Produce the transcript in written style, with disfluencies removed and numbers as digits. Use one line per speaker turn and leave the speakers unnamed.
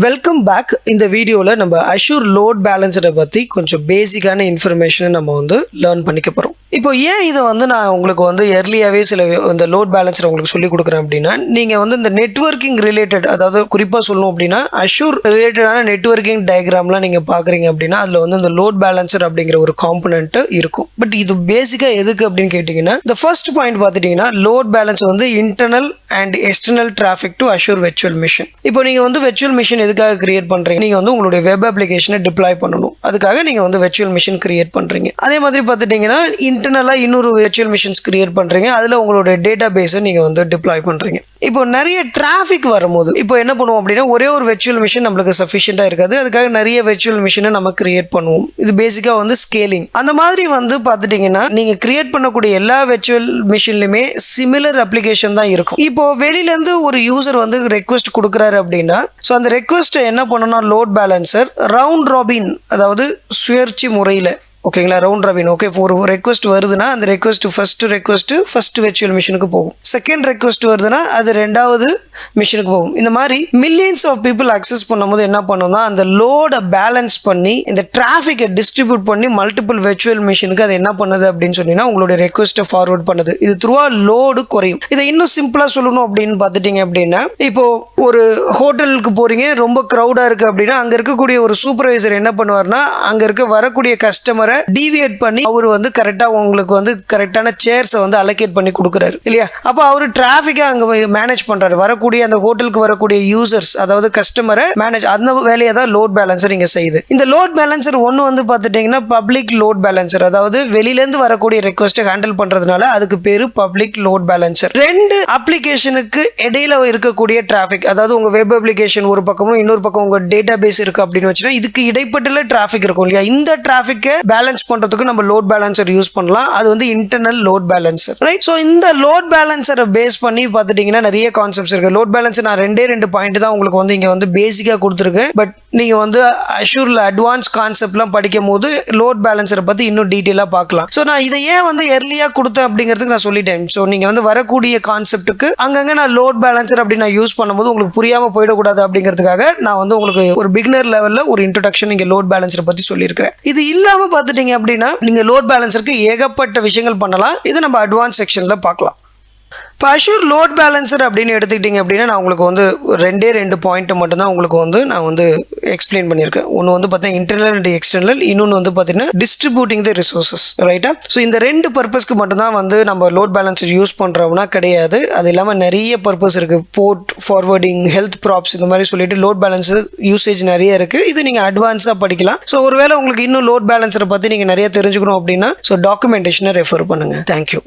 Welcome back. இந்த வீடியோவில் நம்ம அஷூர் லோட் பேலன்ஸரை பற்றி கொஞ்சம் பேசிக்கான இன்ஃபர்மேஷனை நம்ம லேர்ன் பண்ணிக்க போகிறோம். இப்போ ஏன் இதை நான் உங்களுக்கு எர்லியாகவே சில இந்த லோட் பேலன்ஸரை உங்களுக்கு சொல்லிக் கொடுக்குறேன் அப்படின்னா, நீங்கள் இந்த நெட்வொர்க்கிங் ரிலேட்டட், அதாவது குறிப்பாக சொல்லணும் அப்படின்னா அஷூர் ரிலேட்டடான நெட்வொர்க்கிங் டயக்ராம்லாம் நீங்கள் பார்க்குறீங்க அப்படின்னா அதில் இந்த லோட் பேலன்ஸர் அப்படிங்கிற ஒரு காம்பனண்ட் இருக்கும். பட் இது பேசிக்காக எதுக்கு அப்படின்னு கேட்டிங்கன்னா, இந்த ஃபர்ஸ்ட் பாயிண்ட் பார்த்துட்டிங்கன்னா load balance internal and external traffic to Azure virtual machine. இப்போ நீங்கள் வெர்ச்சுவல் மிஷின் எதுக்காக கிரியேட் பண்றீங்க? நீங்க உங்களுடைய வெப் அப்ளிகேஷனை டிப்ளாய் பண்ணணும், அதுக்காக நீங்க வெர்ச்சுவல் மிஷின் கிரியேட் பண்றீங்க. அதே மாதிரி பார்த்துட்டீங்கன்னா இன்டர்னலா இன்னொரு வெர்ச்சுவல் மிஷின்ஸ் கிரியேட் பண்றீங்க, அதுல உங்களுடைய டேட்டா பேஸை நீங்க டிப்ளாய் பண்றீங்க. இப்போ நிறைய டிராஃபிக் வரும்போது இப்போ என்ன பண்ணுவோம் அப்படின்னா, ஒரே ஒரு வெர்ச்சுவல் மிஷின் நம்மளுக்கு சஃபிஷியண்டா இருக்காது, அதுக்காக நிறைய வெர்ச்சுவல் மிஷினை நம்ம கிரியேட் பண்ணுவோம். இது பேசிக்கா ஸ்கேலிங். அந்த மாதிரி பார்த்துட்டீங்கன்னா நீங்க கிரியேட் பண்ணக்கூடிய எல்லா வெர்ச்சுவல் மிஷின்லயுமே சிமிலர் அப்ளிகேஷன் தான் இருக்கும். இப்போ வெளியில இருந்து ஒரு யூசர் ரெக்வெஸ்ட் கொடுக்குறாரு அப்படின்னா, ஸோ அந்த ரெக்வெஸ்ட்டை என்ன பண்ணணும்னா லோட் பேலன்சர் ரவுண்ட் ராபின், அதாவது சுழற்சி முறையில், ஓகேங்களா, ரவுண்ட் ராபின். ஓகே, ஒரு ரெக்வஸ்ட் வருதுன்னா அந்த ரெக்வஸ்ட் ஃபர்ஸ்ட் வெர்ச்சுவல் மிஷினுக்கு போகும். செகண்ட் ரெக்வஸ்ட் வருதுன்னா அது ரெண்டாவது மிஷினுக்கு போகும். இந்த மாதிரி மில்லியன்ஸ் ஆஃப் பீப்புள் அக்சஸ் பண்ணும்போது என்ன பண்ணும்னா அந்த லோடை பேலன்ஸ் பண்ணி இந்த டிராஃபிக்கை டிஸ்ட்ரிபியூட் பண்ணி மல்டிபிள் வெர்ச்சுவல் மிஷினுக்கு அது என்ன பண்ணுது அப்படின்னு சொன்னீங்கன்னா உங்களுடைய ரெக்வஸ்ட்டை ஃபார்வர்ட் பண்ணுது. இது த்ரூவா லோடு குறையும். இதை இன்னும் சிம்பிளா சொல்லணும் அப்படின்னு பார்த்துட்டீங்க அப்படின்னா, இப்போ ஒரு ஹோட்டலுக்கு போறீங்க, ரொம்ப க்ரௌடா இருக்கு அப்படின்னா அங்க இருக்கக்கூடிய ஒரு சூப்பர்வைசர் என்ன பண்ணுவார்னா அங்க இருக்க வரக்கூடிய கஸ்டமரை டீவியேட் பண்ணி அவர் கரெக்டா உங்களுக்கு கரெக்டான சேர்ஸை அலோகேட் பண்ணி கொடுக்குறாரு இல்லையா? அப்போ அவர் டிராஃபிக்கை அங்க மேனேஜ் பண்றாரு. வரக்கூடிய அந்த ஹோட்டலுக்கு வரக்கூடிய யூசர்ஸ், அதாவது கஸ்டமரை மேனேஜ், அந்த வேலையை தான் லோட் பேலன்சர் இங்க செய்யுது. இந்த லோட் பேலன்சர் ஒன்று பார்த்துட்டீங்கன்னா பப்ளிக் லோட் பேலன்சர், அதாவது வெளியிலேருந்து வரக்கூடிய ரெக்வஸ்ட்டை ஹேண்டில் பண்றதுனால அதுக்கு பேரு பப்ளிக் லோட் பேலன்சர். ரெண்டு அப்ளிகேஷனுக்கு இடையில இருக்கக்கூடிய டிராஃபிக், அதாவது உங்க வெப் அப்ளிகேஷன் ஒரு பக்கமும் இன்னொரு பக்கம் உங்க டேட்டா பேஸ் இருக்கு அப்படின்னு வச்சுன்னா இதுக்கு இடைப்பட்ட டிராஃபிக் இருக்கும் இல்லையா? இந்த டிராஃபிக்கை பேலன்ஸ் பண்றதுக்கு நம்ம லோட் பேலன்சர் யூஸ் பண்ணலாம். அது internal load balancer, right? So இந்த லோட் பேலன்சரை பேஸ் பண்ணி பார்த்துட்டீங்கன்னா நிறைய கான்செப்ட்ஸ் இருக்கு. லோட் பேலன்சர் நான் ரெண்டு பாயிண்ட் தான் உங்களுக்கு இங்க பேசிக்கா கொடுத்துருக்கேன். பட் நீங்க அஷூர்ல அட்வான்ஸ் கான்செப்ட்லாம் படிக்கும் போது லோட் பேலன்சரை பத்தி இன்னும் டீட்டெயிலா பார்க்கலாம். சோ நான் இதை ஏன் எர்லியா கொடுத்தேன் அப்படிங்கிறதுக்கு நான் சொல்லிட்டேன். சோ நீங்க வரக்கூடிய கான்செப்ட்டுக்கு அங்கங்க நான் லோட் பேலன்சர் அப்படி நான் யூஸ் பண்ணும்போது உங்களுக்கு புரியாம போயிடக்கூடாது அப்படிங்கிறதுக்காக நான் உங்களுக்கு ஒரு பிகினர் லெவல்ல ஒரு இன்ட்ரோடக்ஷன் இங்க லோட் பேலன்சரை பத்தி சொல்லியிருக்கிறேன். இது இல்லாம பார்த்துட்டீங்க அப்படின்னா நீங்க லோட் பேலன்சருக்கு ஏகப்பட்ட விஷயங்கள் பண்ணலாம். இது நம்ம அட்வான்ஸ் செக்ஷன்ல பார்க்கலாம். இப்போ அஷூர் லோட் பேலன்சர் அப்படின்னு எடுத்துக்கிட்டிங்க அப்படின்னா நான் உங்களுக்கு ரெண்டு பாயிண்ட் மட்டும் தான் உங்களுக்கு நான் எக்ஸ்பிளைன் பண்ணியிருக்கேன். ஒன்று பார்த்தீங்கன்னா இன்டர்னல் அண்ட் எக்ஸ்டர்னல், இன்னொன்று பார்த்தீங்கன்னா டிஸ்ட்ரிபியூட்டிங் த ரிசோர்ஸஸ், ரைட்டா? ஸோ இந்த ரெண்டு பர்பஸ்க்கு மட்டும்தான் நம்ம லோட் பேலன்சர் யூஸ் பண்ணுறோம்னா கிடையாது. அது இல்லாமல் நிறைய பர்பஸ் இருக்குது. போர்ட் ஃபார்வர்டிங், ஹெல்த் ப்ராப்ஸ், இந்த மாதிரி சொல்லிட்டு லோட் பேலன்சர் யூசேஜ் நிறைய இருக்குது. இது நீங்கள் அட்வான்ஸாக படிக்கலாம். ஸோ ஒருவேளை உங்களுக்கு இன்னும் லோட் பேலன்சரை பற்றி நீங்கள் நிறைய தெரிஞ்சுக்கணும் அப்படின்னா ஸோ டாக்குமெண்டேஷனை ரெஃபர் பண்ணுங்கள். தேங்க்யூ.